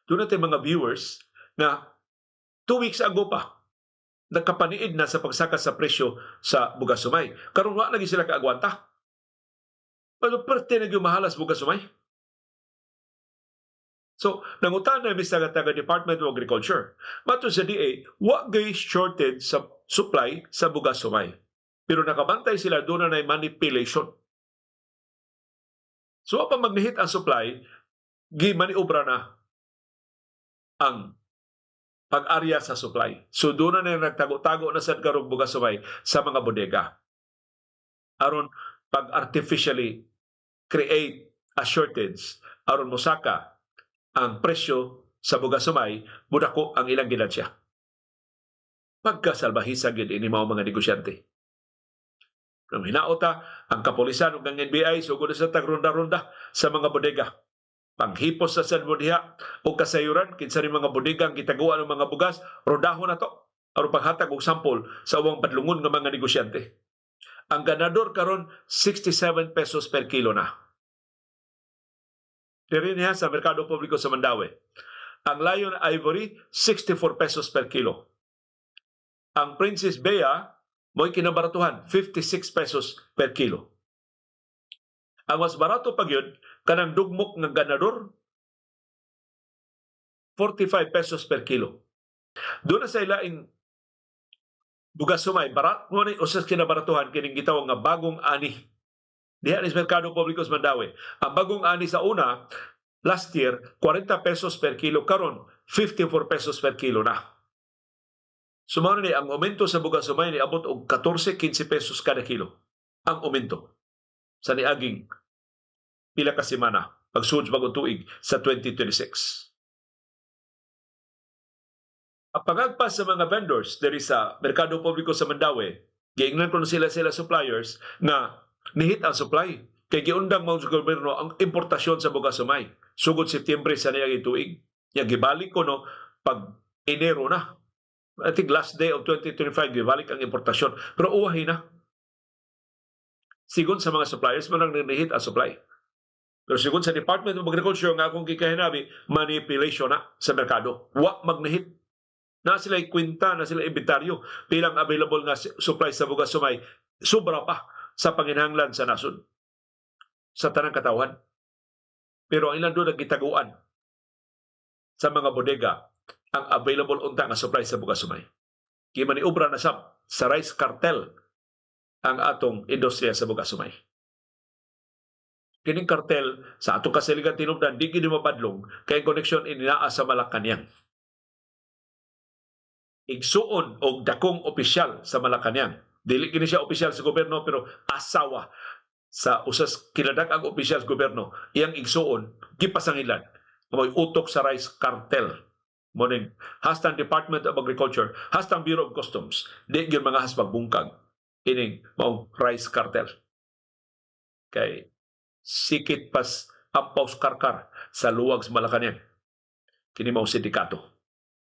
doon natin mga viewers na 2 weeks ago pa, nagkapaniid na sa pagsaka sa presyo sa bugas sumay. Karon wa lagi sila kaagwanta. Pero parte na yung mahalas bugas sumay. So, nangutan na sa taga Department of Agriculture. Mato sa DA, wa gay shortage sa supply sa bugas sumay. Pero nakabantay sila doon na manipulation. So, pa magnihit ang supply, gimaniobra na ang pag-arya sa supply. So doon na nagtago-tago na sa karong bugas sumay sa mga bodega. Aron pag-artificially create a shortage, aron mosaka ang presyo sa bugas sumay, mudako ang ilang ginansya. Pagkasalbahisa gid ini mao mga negosyante. Nang hinaota, ang kapulisan ug ang NBI sugod sa tagronda-ronda sa mga bodega. Panghipos sa San Diha o kasayuran, kinsa rin mga bodega ang gitaguan ng mga bugas, rodahon na to, aron paghatag og sampol sa ubang padlungon ng mga negosyante. Ang ganador karon 67 pesos per kilo na. Diri niya sa Merkado Publiko sa Mandaue. Ang Lion Ivory, 64 pesos per kilo. Ang Princess Bea, mo'y kinabaratuhan, 56 pesos per kilo. Ang mas barato pa yun, kanang dugmok ng ganador, 45 pesos per kilo. Doon na sa ilaing bugas sumay, barat mo ni usas kinabaratuhan, kining gitawag nga bagong ani. Diha ni Merkado Publiko sa Mandaue. Ang bagong ani sa una, last year, 40 pesos per kilo. Karon, 54 pesos per kilo na. Sumano ni, ang aumento sa bugas sumay ni abot og 14-15 pesos kada kilo. Ang aumento sa niaging pila ka semana pagsuod bagong tuig sa 2026. Ang pangagpas sa mga vendors diri sa Merkado Publiko sa Mandaue, giingnan ko sila suppliers na nihit ang supply. Kay giundang mga gobyerno ang importasyon sa bugas sumay. Sugod Setyembre sa niaging tuig. Yang gibalik ko pag Enero na. I think last day of 2025 gibalik ang importasyon. Pero uwahin na. Sigon sa mga suppliers, manang nihit ang supply. Pero sigon sa Department of Agriculture, nga akong gikahinabi, manipulation na sa merkado. Wa magnihit. Na sila kwenta, na sila inventaryo, pilang available nga supply sa bugas sumay, sobra pa sa panginahanglan sa nasod, sa tanang katawan. Pero ang ilan doon nagkitaguan sa mga bodega ang available unta nga supply sa bugas sumay. Kaya maniobra na sa rice cartel ang atong industriya sa bugas sumay. Kining kartel sa atong kasaligan tinubdan, di gini mapadlong kay koneksyon ininaa sa Malacañang. Igsuon og dakong opisyal sa Malacañang. Dili kini siya opisyal sa gobyerno pero asawa sa usas kiladak ang opisyal sa gobyerno. Iyang igsuon gipasangilan may utok sa rice cartel. Morning, hastang Department of Agriculture, hastang Bureau of Customs, di gyud mga hasbag bungkag ining mao rice cartel. Kay sikit pas ampaus karkar sa luwag sa Malacañang. Kini mao sindikato.